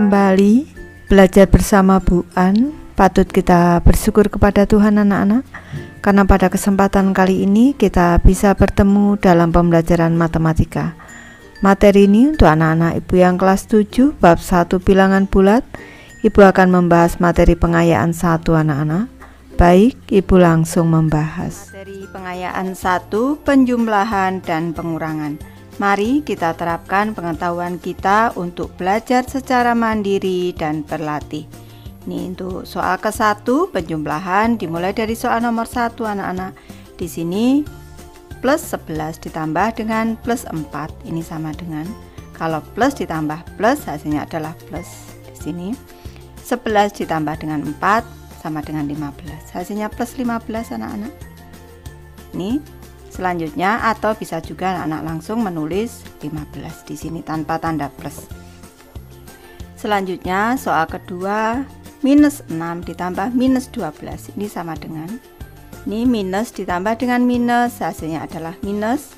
kembali belajar bersama Bu An. Patut kita bersyukur kepada Tuhan anak-anak, karena pada kesempatan kali ini kita bisa bertemu dalam pembelajaran matematika. Materi ini untuk anak-anak Ibu yang kelas 7 bab 1 bilangan bulat. Ibu akan membahas materi pengayaan 1 anak-anak. Baik, Ibu langsung membahas. Materi pengayaan 1, penjumlahan dan pengurangan. Mari kita terapkan pengetahuan kita untuk belajar secara mandiri dan berlatih. Ini untuk soal ke-1 penjumlahan dimulai dari soal nomor 1 anak-anak. Di sini plus 11 ditambah dengan plus 4 ini sama dengan, kalau plus ditambah plus hasilnya adalah plus. Di sini 11 ditambah dengan 4 sama dengan 15. Hasilnya plus 15 anak-anak. Ini selanjutnya, atau bisa juga anak-anak langsung menulis 15 di sini tanpa tanda plus. Selanjutnya soal kedua, minus 6 ditambah minus 12 ini sama dengan, ini minus ditambah dengan minus hasilnya adalah minus.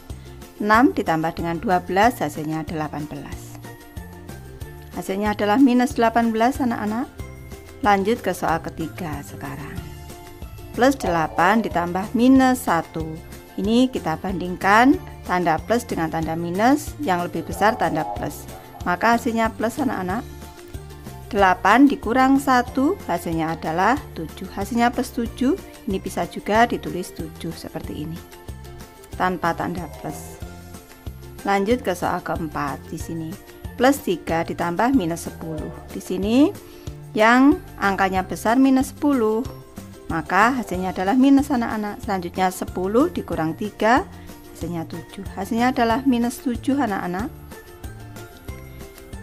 6 ditambah dengan 12 hasilnya 18. Hasilnya adalah minus 18 anak-anak. Lanjut ke soal ketiga sekarang. Plus 8 ditambah minus 1. Ini kita bandingkan tanda plus dengan tanda minus, yang lebih besar tanda plus. Maka hasilnya plus anak-anak. 8 dikurang 1 hasilnya adalah 7. Hasilnya plus 7. Ini bisa juga ditulis 7 seperti ini tanpa tanda plus. Lanjut ke soal keempat. Di sini plus 3 ditambah minus 10. Di sini yang angkanya besar minus 10, maka hasilnya adalah minus anak-anak. Selanjutnya 10 dikurang 3 hasilnya 7. Hasilnya adalah minus 7 anak-anak.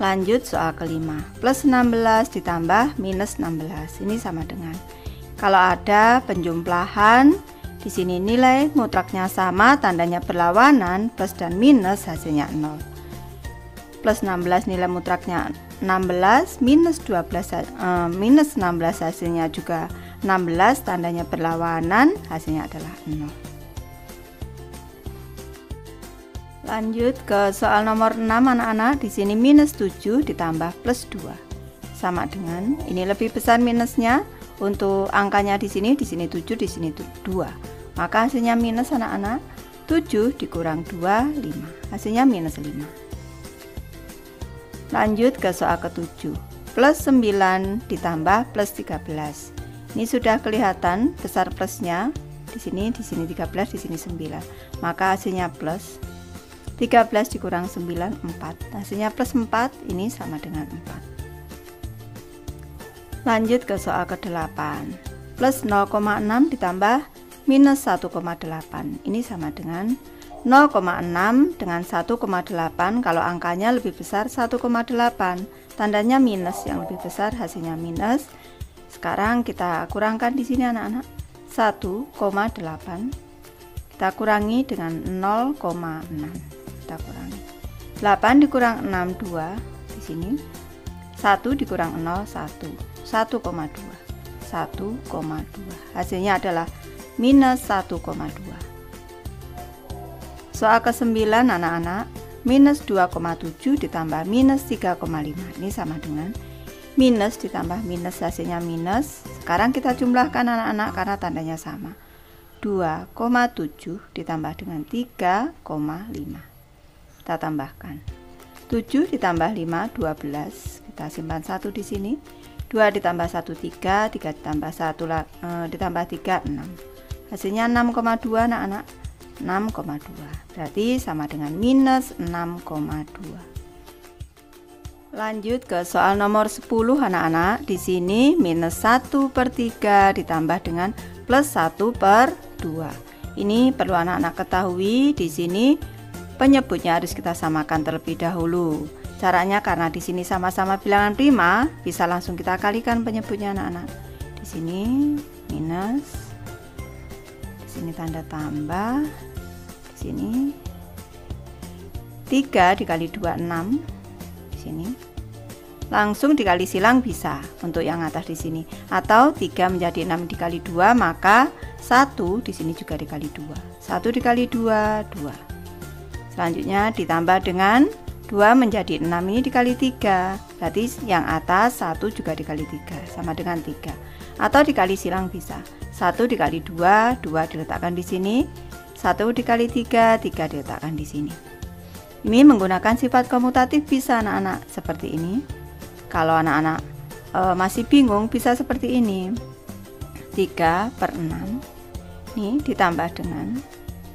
Lanjut soal kelima, plus 16 ditambah minus 16 ini sama dengan, kalau ada penjumlahan di sini nilai mutlaknya sama, tandanya berlawanan, plus dan minus hasilnya 0. Plus 16 nilai mutlaknya 16, minus 16 hasilnya juga 16, tandanya berlawanan, hasilnya adalah 0. Lanjut ke soal nomor 6 anak-anak. Di sini minus 7 ditambah plus 2 sama dengan, ini lebih besar minusnya untuk angkanya di sini 7, di sini 2. Maka hasilnya minus anak-anak. 7 dikurang 2 5. Hasilnya minus 5. Lanjut ke soal ke-7. Plus 9 ditambah plus 13. Ini sudah kelihatan besar plusnya. Di sini 13, di sini 9. Maka hasilnya plus. 13 dikurang 9 4. Hasilnya plus 4, ini sama dengan 4. Lanjut ke soal ke-8. Plus 0,6 ditambah minus 1,8. Ini sama dengan 0,6 dengan 1,8. Kalau angkanya lebih besar 1,8, tandanya minus, yang lebih besar hasilnya minus. Sekarang kita kurangkan di sini anak-anak. 1,8 kita kurangi dengan 0,6. Kita kurangi 8 dikurang 6 2. Di sini 1 dikurang 0 1. 1,2. Hasilnya adalah minus 1,2. Soal ke-9 anak-anak, minus 2,7 ditambah minus 3,5 ini sama dengan, minus ditambah minus hasilnya minus. Sekarang kita jumlahkan anak-anak karena tandanya sama. 2,7 ditambah dengan 3,5. Kita tambahkan 7 ditambah 5 12. Kita simpan 1 di sini. 2 ditambah 1 3, 3 ditambah 1 ditambah 3 6. Hasilnya 6,2 anak-anak. 6,2 berarti sama dengan minus 6,2. Lanjut ke soal nomor 10 anak-anak. Di sini minus 1/3 ditambah dengan plus 1/2. Ini perlu anak-anak ketahui, di sini penyebutnya harus kita samakan terlebih dahulu. Caranya karena di sini sama-sama bilangan prima, bisa langsung kita kalikan penyebutnya anak-anak. Di sini minus, di sini tanda tambah, di sini 3 dikali 2 6. Di sini langsung dikali silang bisa untuk yang atas di sini, atau 3 menjadi 6 dikali 2, maka 1 di sini juga dikali 2. 1 dikali 2 2. Selanjutnya ditambah dengan 2 menjadi 6, ini dikali 3, Berarti yang atas 1 juga dikali 3 sama dengan 3. Atau dikali silang bisa. 1 dikali 2, 2 diletakkan di sini. 1 dikali 3, 3 diletakkan di sini. Ini menggunakan sifat komutatif bisa anak-anak seperti ini. Kalau anak-anak masih bingung bisa seperti ini. 3/6 ini ditambah dengan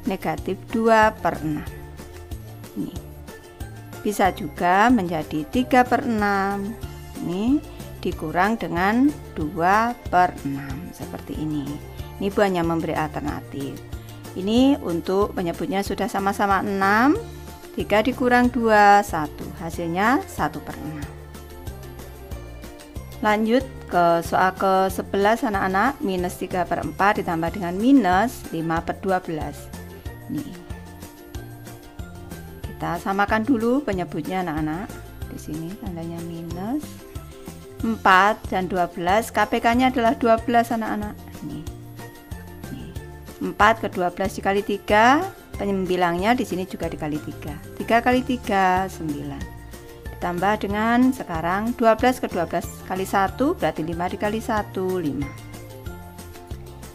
negatif 2/6. Ini bisa juga menjadi 3/6. Ini dikurang dengan 2/6 seperti ini. Ini Bu hanya memberi alternatif. Ini untuk penyebutnya sudah sama-sama 6. 3 dikurang 2, 1. Hasilnya 1/6. Lanjut ke soal ke-11 anak-anak. Minus 3/4 ditambah dengan minus 5/12. Nih, kita samakan dulu penyebutnya anak-anak. Di sini tandanya minus. 4 dan 12, KPK-nya adalah 12 anak-anak. Nih. 4 ke 12 dikali 3, penyembilangnya di sini juga dikali 3. 3 kali 3 9. Ditambah dengan sekarang 12 ke 12 kali 1 berarti 5 dikali 1 5.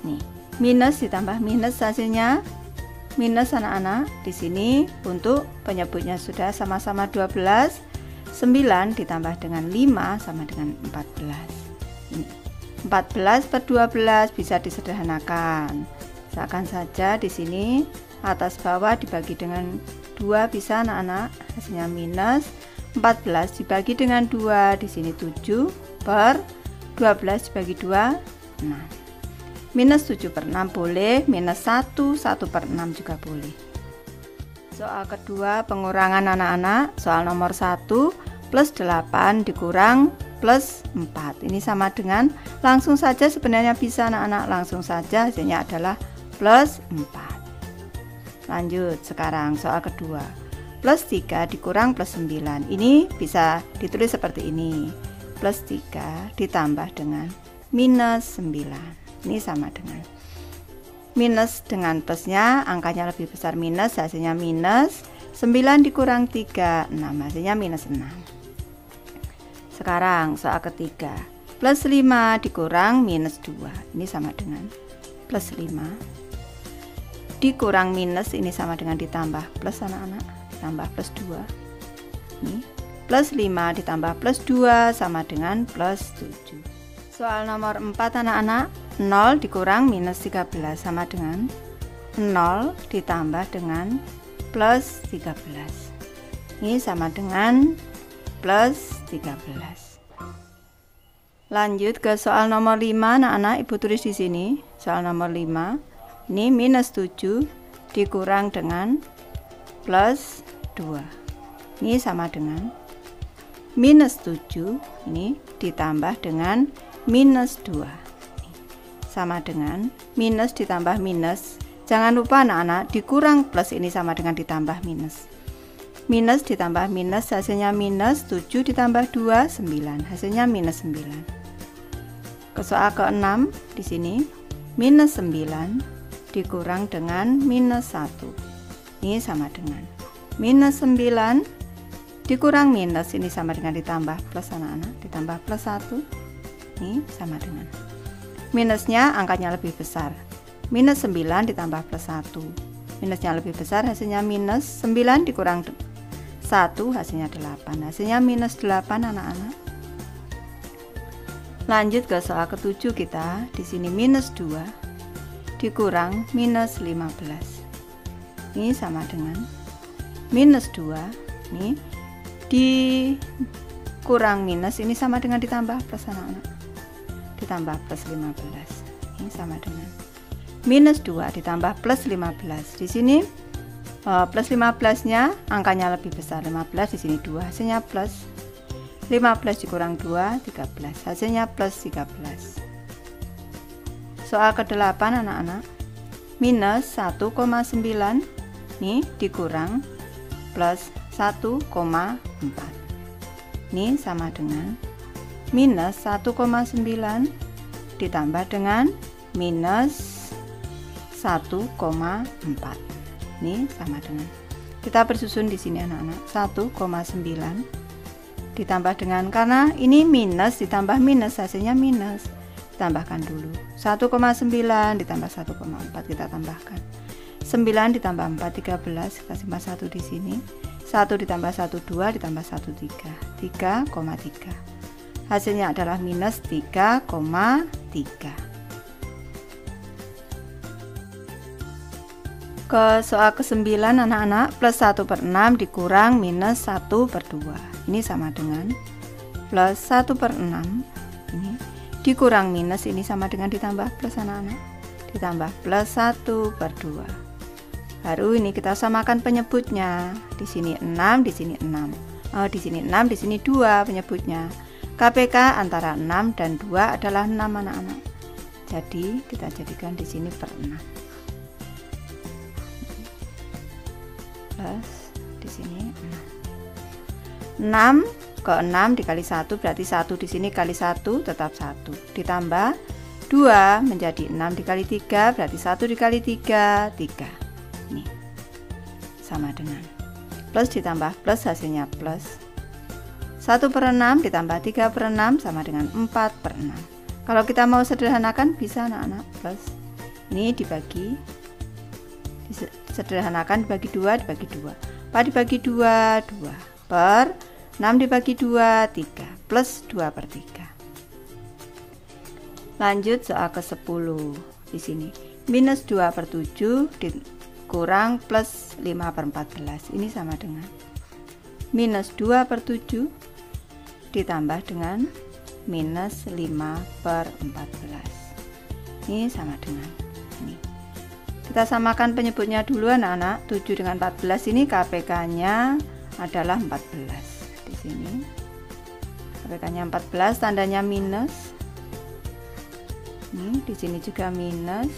Nih, minus ditambah minus hasilnya minus anak-anak. Di sini untuk penyebutnya sudah sama-sama 12. 9 ditambah dengan 5 sama dengan 14. Ini 14/12 bisa disederhanakan. Misalkan saja di sini atas bawah dibagi dengan 2 bisa anak-anak. Hasilnya minus 14 dibagi dengan 2, di sini 7/12 dibagi 2 6. Minus 7/6 boleh, minus 1/6 juga boleh. Soal kedua pengurangan anak-anak. Soal nomor 1, plus 8 dikurang plus 4. Ini sama dengan, langsung saja sebenarnya bisa anak-anak, langsung saja hasilnya adalah plus 4. Lanjut sekarang soal kedua. Plus 3 dikurang plus 9. Ini bisa ditulis seperti ini. Plus 3 ditambah dengan minus 9. Ini sama dengan minus dengan plusnya, angkanya lebih besar minus, hasilnya minus. 9 dikurang 3, 6, hasilnya minus 6. Sekarang soal ketiga. Plus 5 dikurang minus 2. Ini sama dengan plus 5 dikurang minus, ini sama dengan ditambah plus anak-anak. Tambah plus 2. Nih, plus 5 ditambah plus 2 sama dengan plus 7. Soal nomor 4 anak-anak. 0 dikurang minus 13 sama dengan 0 ditambah dengan plus 13. Ini sama dengan plus 13. Lanjut ke soal nomor 5 anak-anak. Ibu tulis di sini. Soal nomor 5. Ini minus 7 dikurang dengan plus 2. Ini sama dengan minus 7 ini ditambah dengan minus 2. Sama dengan minus ditambah minus. Jangan lupa anak-anak, dikurang plus ini sama dengan ditambah minus. Minus ditambah minus hasilnya minus. 7 ditambah 2 9, hasilnya minus 9. Ke soal ke-6 di sini minus 9 dikurang dengan minus 1. Ini sama dengan minus 9 dikurang minus, ini sama dengan ditambah plus anak-anak, ditambah plus 1. Ini sama dengan minusnya, angkanya lebih besar. Minus 9 ditambah plus 1. Minusnya lebih besar, hasilnya minus. 9 dikurang 1 hasilnya 8. Hasilnya minus 8 anak-anak. Lanjut ke soal ke-7 kita. Di sini minus 2 dikurang minus 15. Ini sama dengan minus 2. Ini dikurang minus, ini sama dengan ditambah plus anak-anak. Ditambah plus 15. Ini sama dengan minus 2 ditambah plus 15. Di sini plus 15-nya angkanya lebih besar. 15 di sini 2, hasilnya plus. 15 dikurang 2 13, hasilnya plus 13. Soal ke-8 anak-anak. Minus 1,9 nih dikurang plus 1,4. Ini sama dengan minus 1,9 ditambah dengan minus 1,4. Ini sama dengan, kita bersusun di sini anak-anak, 1,9 ditambah dengan, karena ini minus ditambah minus hasilnya minus, tambahkan dulu 1,9 ditambah 1,4 kita tambahkan 9 ditambah 4 13, kita simpan 1 di sini, 1 ditambah 1 2 ditambah 1 3, 3,3, hasilnya adalah minus 3,3. Ke soal ke-9 anak-anak, plus 1/6 dikurang minus 1/2, ini sama dengan plus 1/6 ini dikurang minus, ini sama dengan ditambah plus anak-anak, ditambah plus 1/2. Baru ini kita samakan penyebutnya, di sini 6, di sini 6, di sini 6, di sini 2 penyebutnya. KPK antara 6 dan 2 adalah 6 anak-anak, jadi kita jadikan di sini per 6 plus di sini 6. 6 ke 6 dikali 1 berarti 1 di sini kali 1 tetap 1, ditambah 2 menjadi 6 dikali 3 berarti 1 dikali 3 3. Ini sama dengan plus ditambah plus hasilnya plus 1/6 ditambah 3/6 sama dengan 4/6. Kalau kita mau sederhanakan bisa anak-anak, plus ini dibagi, disederhanakan dibagi 2 dibagi 2, 4 dibagi 2 2 per 6 dibagi 2 3 plus 2/3. Lanjut soal ke-10, di sini minus 2/7 dikurang plus 5/14, ini sama dengan minus 2/7 ditambah dengan minus 5/14, ini sama dengan ini. Kita samakan penyebutnya dulu anak-anak. 7 dengan 14 ini KPK-nya adalah 14. Di sini KPK-nya 14, tandanya minus. Ini di sini juga minus.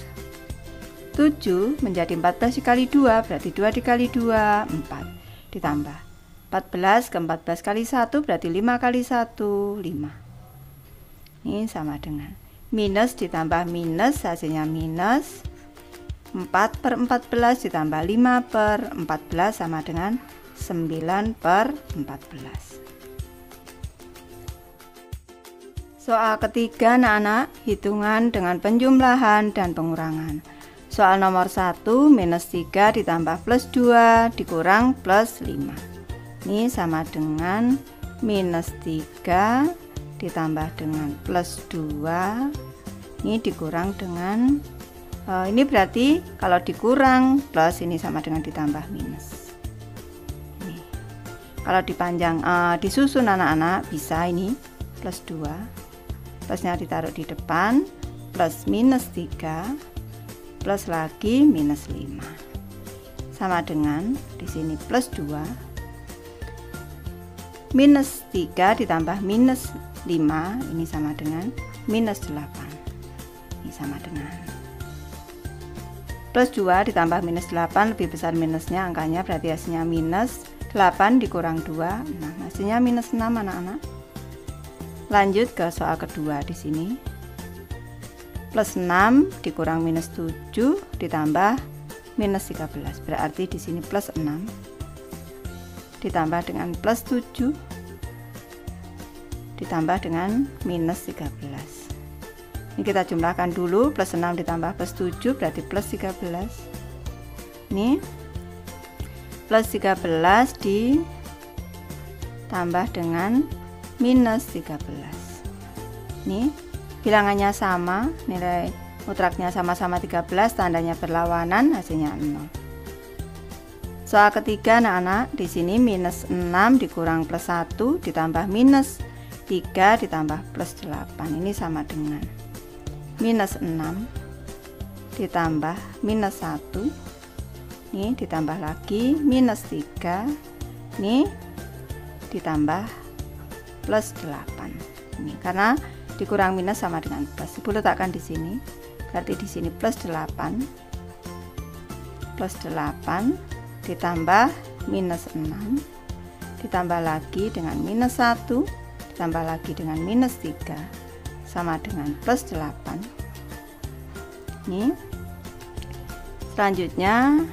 7 menjadi 14 dikali 2 berarti 2 dikali 2 4, ditambah 14 ke 14 kali 1 berarti 5 kali 1 5. Ini sama dengan minus ditambah minus hasilnya minus 4/14 ditambah 5/14 sama dengan 9/14. Soal ketiga anak-anak, hitungan dengan penjumlahan dan pengurangan. Soal nomor 1, minus 3 ditambah plus 2 dikurang plus 5, ini sama dengan minus 3 ditambah dengan plus 2, ini dikurang dengan ini berarti kalau dikurang plus ini sama dengan ditambah minus. Ini kalau dipanjang disusun anak-anak bisa ini plus 2, plusnya ditaruh di depan, plus minus 3 plus lagi minus 5 sama dengan di sini plus 2 minus 3 ditambah minus 5, ini sama dengan minus 8, ini sama dengan plus 2 ditambah minus 8 lebih besar minusnya angkanya, berarti hasilnya minus 8 dikurang 2, nah hasilnya minus 6 anak-anak. Lanjut ke soal kedua, di sini plus 6 dikurang minus 7 ditambah minus 13, berarti di sini plus 6 ditambah dengan plus 7 ditambah dengan minus 13. Ini kita jumlahkan dulu, plus 6 ditambah plus 7 berarti plus 13. Ini plus 13 ditambah dengan minus 13. Ini bilangannya sama, nilai mutraknya sama-sama 13, tandanya berlawanan, hasilnya 0. Soal ketiga anak-anak, di sini minus 6 dikurang plus 1 ditambah minus 3 ditambah plus 8, ini sama dengan minus 6 ditambah minus 1, ini ditambah lagi minus 3, ini ditambah plus 8. Ini karena dikurang minus sama dengan plus, Ibu letakkan di sini, berarti di sini plus 8 ditambah minus 6 ditambah lagi dengan minus 1 ditambah lagi dengan minus 3 sama dengan plus 8. Ini selanjutnya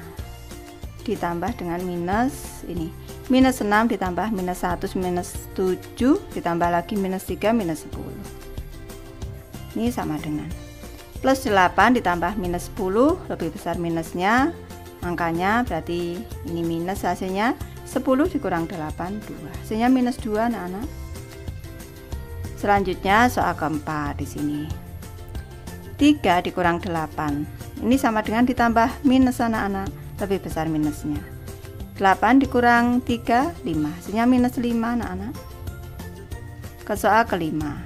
ditambah dengan minus ini. Minus 6 ditambah minus 1 minus 7 ditambah lagi minus 3 minus 10. Ini sama dengan plus 8 ditambah minus 10, lebih besar minusnya, angkanya berarti ini minus, hasilnya 10 dikurang 8, 2. Hasilnya minus 2 anak-anak. Selanjutnya soal keempat di sini. 3 dikurang 8. Ini sama dengan ditambah minus anak-anak, lebih besar minusnya. 8 dikurang 3, 5. Hasilnya minus 5 anak-anak. Ke soal kelima.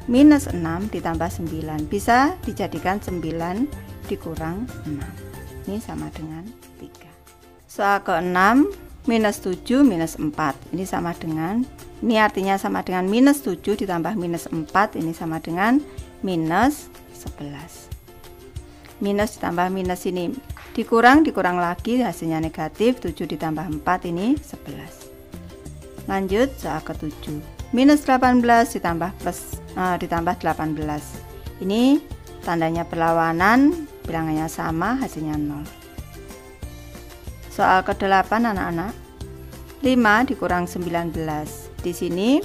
Minus 6 ditambah 9. Bisa dijadikan 9 dikurang 6. Ini sama dengan 3. Soal ke-6. Minus 7 minus 4. Ini sama dengan, ini artinya sama dengan minus 7 ditambah minus 4. Ini sama dengan minus 11. Minus ditambah minus ini dikurang lagi, hasilnya negatif. 7 ditambah 4 ini 11. Lanjut soal ke-7. Minus 18 ditambah 18. Ini tandanya berlawanan, bilangannya sama, hasilnya 0. Soal ke-8 anak-anak. 5 dikurang 19. Di sini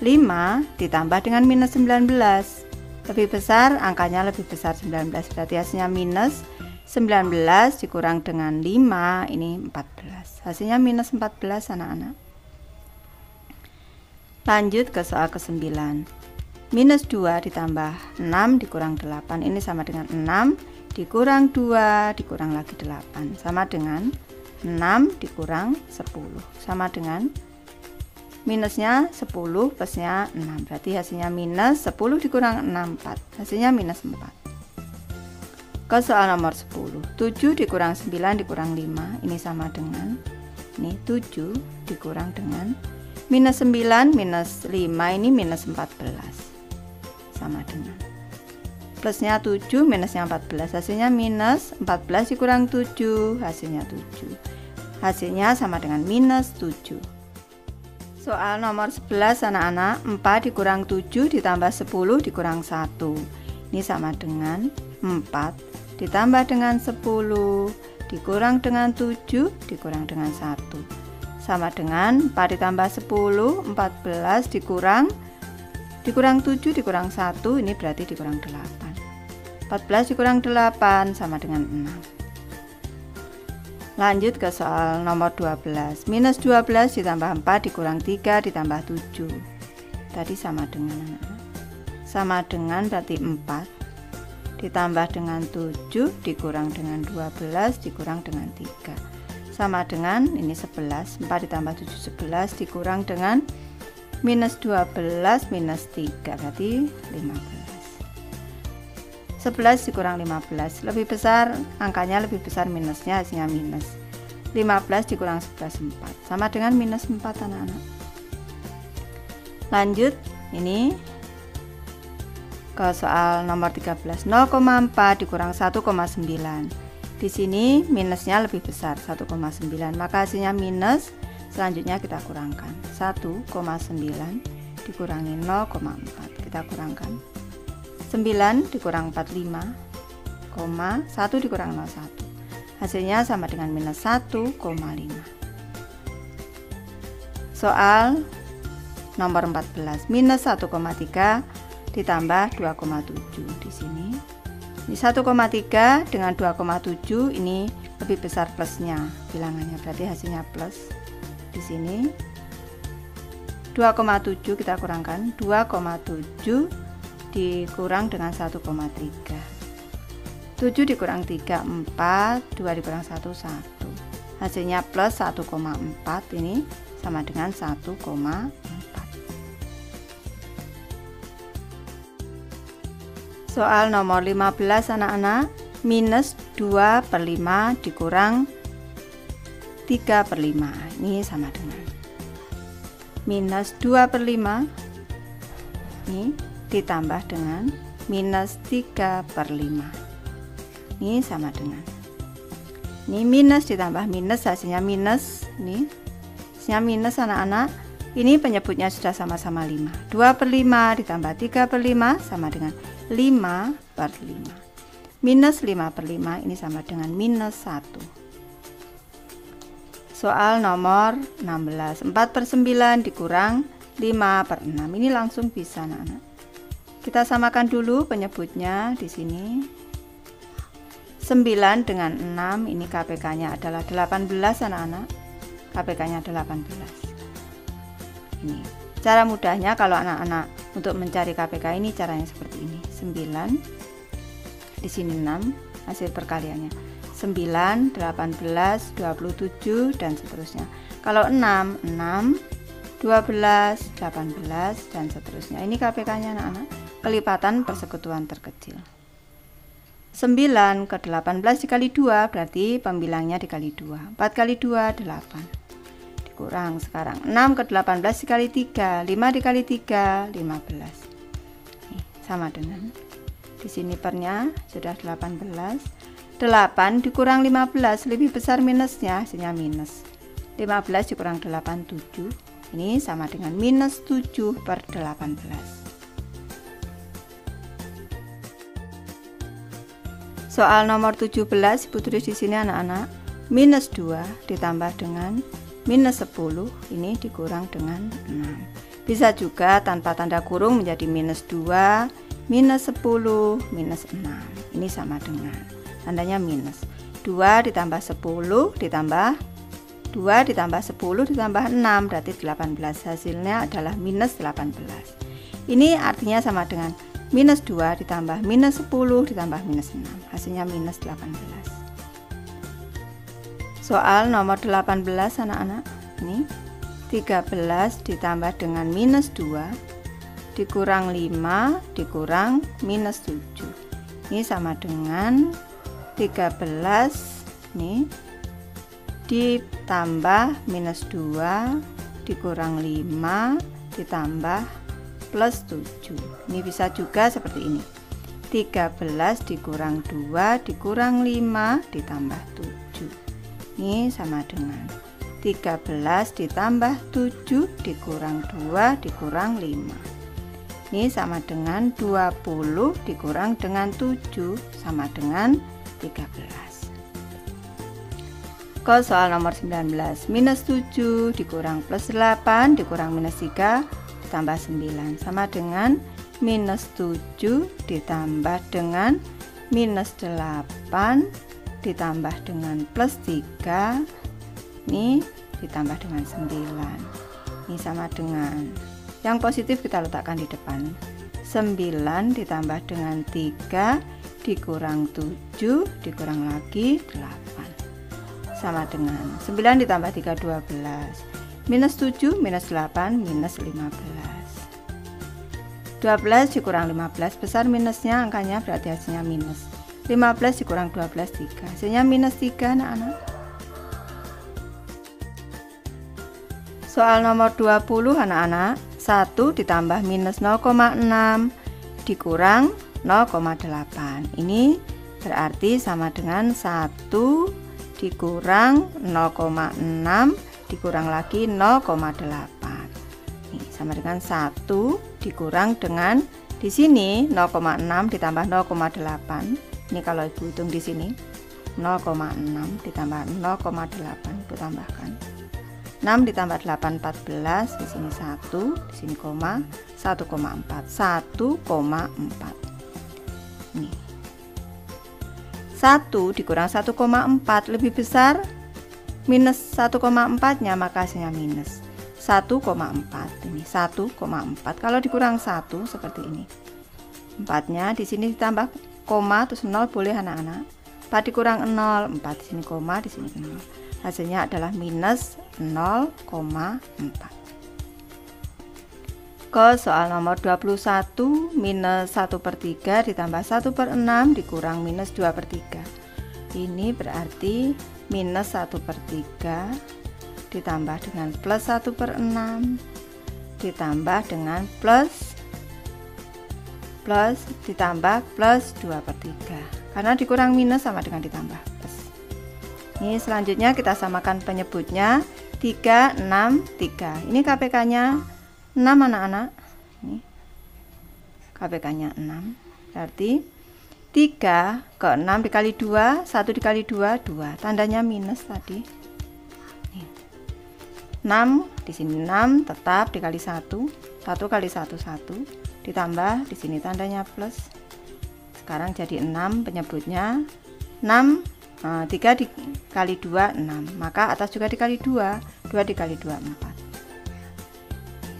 5 ditambah dengan minus 19. Lebih besar, angkanya lebih besar 19. Berarti hasilnya minus 19 dikurang dengan 5, ini 14. Hasilnya minus 14 anak-anak. Lanjut ke soal ke-9. Minus 2 ditambah 6 dikurang 8. Ini sama dengan 6 dikurang 2 dikurang lagi 8. Sama dengan 6 dikurang 10. Sama dengan minusnya 10 plusnya 6. Berarti hasilnya minus 10 dikurang 6, 4. Hasilnya minus 4. Ke soal nomor 10. 7 dikurang 9 dikurang 5. Ini sama dengan, ini 7 dikurang dengan minus 9 minus 5. Ini minus 14. Sama dengan plusnya 7 minusnya 14. Hasilnya minus 14 dikurang 7. Hasilnya 7. Hasilnya sama dengan minus 7. Soal nomor 11 anak-anak. 4 dikurang 7 ditambah 10 dikurang 1. Ini sama dengan 4 ditambah dengan 10 dikurang dengan 7 dikurang dengan 1. Sama dengan 4 ditambah 10, 14 dikurang 7 dikurang 1. Ini berarti dikurang 8. 14 dikurang 8 sama dengan 6. Lanjut ke soal nomor 12. Minus 12 ditambah 4 dikurang 3 ditambah 7. Tadi sama dengan berarti 4 ditambah dengan 7 dikurang dengan 12 dikurang dengan 3. Sama dengan ini 11. 4 ditambah 7 11 dikurang dengan minus 12 minus 3 berarti 15. 11 dikurang 15, lebih besar, angkanya lebih besar minusnya, hasilnya minus. 15 dikurang 11, 4, sama dengan minus 4 anak-anak. Lanjut, ini ke soal nomor 13. 0,4 dikurang 1,9. Di sini minusnya lebih besar, 1,9, maka hasilnya minus. Selanjutnya kita kurangkan 1,9 dikurangi 0,4, kita kurangkan 9 dikurang 45, 1 dikurang 01. Hasilnya sama dengan minus 1,5. Soal nomor 14. Minus 1,3 ditambah 2,7. Di sini ini 1,3 dengan 2,7, ini lebih besar plusnya bilangannya, berarti hasilnya plus. Di sini 2,7 kita kurangkan 2,7 dikurang dengan 1,3. 7 dikurang 3 4, 2 dikurang 1 1. Hasilnya plus 1,4, ini sama dengan 1,4. Soal nomor 15 anak-anak. Minus 2/5 dikurang 3/5. Ini sama dengan minus 2/5 ini ditambah dengan minus 3/5. Ini sama dengan, ini minus ditambah minus, hasilnya minus. Ini hasilnya minus anak-anak. Ini penyebutnya sudah sama-sama 5. 2/5 ditambah 3/5 sama dengan 5/5. Minus 5/5 ini sama dengan minus 1. Soal nomor 16, 4/9 dikurang 5/6. Ini langsung bisa anak-anak. Kita samakan dulu penyebutnya di sini. 9 dengan 6, ini KPK-nya adalah 18 anak-anak. KPK-nya 18. Ini cara mudahnya kalau anak-anak untuk mencari KPK ini caranya seperti ini. 9 di sini 6 hasil perkaliannya. 9, 18, 27 dan seterusnya. Kalau 6, 12, 18 dan seterusnya. Ini KPK-nya anak-anak. Kelipatan persekutuan terkecil. 9 ke 18 dikali 2 berarti pembilangnya dikali 2. 4 kali 2 8. Dikurang sekarang 6 ke 18 dikali 3. 5 dikali 3 15. Nih, sama dengan di sini pernya sudah 18. 8 dikurang 15 lebih besar minusnya, hasilnya minus. 15 dikurang 8 7. Ini sama dengan minus 7/18. Soal nomor 17 Ibu tulis di sini anak-anak. Minus 2 ditambah dengan minus 10 ini dikurang dengan 6. Bisa juga tanpa tanda kurung menjadi minus 2, minus 10, minus 6. Ini sama dengan tandanya minus. 2 ditambah 10 ditambah 2 ditambah 10 ditambah 6 berarti 18. Hasilnya adalah minus 18. Ini artinya sama dengan minus 2 ditambah minus 10 ditambah minus 6. Hasilnya minus 18. Soal nomor 18 anak-anak. Ini 13 ditambah dengan minus 2 dikurang 5 dikurang minus 7. Ini sama dengan 13 nih ditambah minus 2 dikurang 5 ditambah plus 7. Ini bisa juga seperti ini. 13 dikurang 2 dikurang 5 ditambah 7. Ini sama dengan 13 ditambah 7 dikurang 2 dikurang 5. Ini sama dengan 20 dikurang dengan 7 sama dengan 13. Ke soal nomor 19. Minus 7 dikurang plus 8 dikurang minus 3 ditambah 9 sama dengan minus 7 ditambah dengan minus 8 ditambah dengan plus 3 ini ditambah dengan 9. Ini sama dengan yang positif kita letakkan di depan. 9 ditambah dengan 3 dikurang 7 dikurang lagi 8 sama dengan 9 ditambah 3 12. Minus 7 minus 8 minus 15. 12 dikurang 15 besar minusnya angkanya berarti hasilnya minus. 15 dikurang 12 3. Hasilnya minus 3 anak-anak. Soal nomor 20 anak-anak. 1 ditambah minus 0,6 dikurang 0,8. Ini berarti sama dengan 1 dikurang 0,6 dikurang lagi 0,8. Ini sama dengan 1 dikurang dengan di sini 0,6 ditambah 0,8. Ini kalau Ibu hitung di sini 0,6 ditambah 0,8 Ibu tambahkan. 6 ditambah 8 14, di sini 1, di sini koma 1,4. 1,4. Ini 1 dikurang 1,4 lebih besar minus 1,4-nya maka hasilnya minus 1,4. Ini 1,4. Kalau dikurang 1 seperti ini. 4-nya di sini ditambah koma terus 0 boleh anak-anak. 4 dikurang 0, 4 di sini koma, di sini 0. Hasilnya adalah minus 0,4. Ke soal nomor 21, minus 1/3 ditambah 1/6 dikurang minus 2/3. Ini berarti minus 1/3 ditambah dengan plus 1/6 ditambah dengan plus ditambah plus 2/3. Karena dikurang minus sama dengan ditambah plus. Ini selanjutnya kita samakan penyebutnya 3, 6, 3. Ini KPK-nya 6 anak-anak. Ini KPK-nya 6. Berarti 3 ke 6 dikali 2, 1 dikali 2, 2. Tandanya minus tadi. Nih. 6 di sini 6 tetap dikali 1, 1 kali 1 1, ditambah di sini tandanya plus. Sekarang jadi 6 penyebutnya. 6 3 dikali 2 6, maka atas juga dikali 2, 2 dikali 2 4.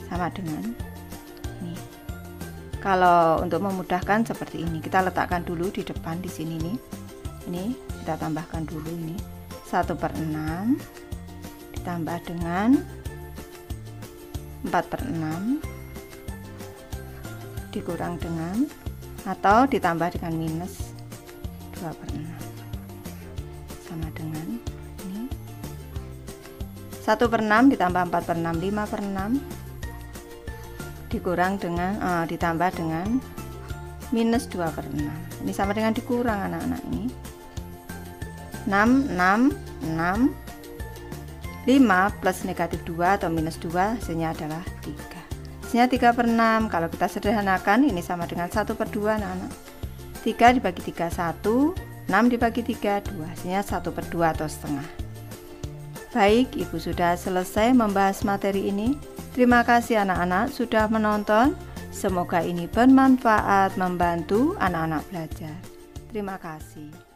Sama dengan ini. Kalau untuk memudahkan seperti ini, kita letakkan dulu di depan di sini nih. Ini kita tambahkan dulu ini 1/6 ditambah dengan 4/6 dikurang dengan atau ditambah dengan minus 2/6 sama dengan ini 1/6 ditambah 4/6 5/6 dikurang dengan ditambah dengan minus 2/6. Ini sama dengan dikurang anak-anak ini 6 5 plus negatif 2 atau minus 2 hasilnya adalah 3. Hasilnya 3/6. Kalau kita sederhanakan ini sama dengan 1/2 anak-anak. 3 dibagi 3 1, 6 dibagi 3 2, hasilnya 1/2 atau setengah. Baik, Ibu sudah selesai membahas materi ini. Terima kasih anak-anak sudah menonton. Semoga ini bermanfaat membantu anak-anak belajar. Terima kasih.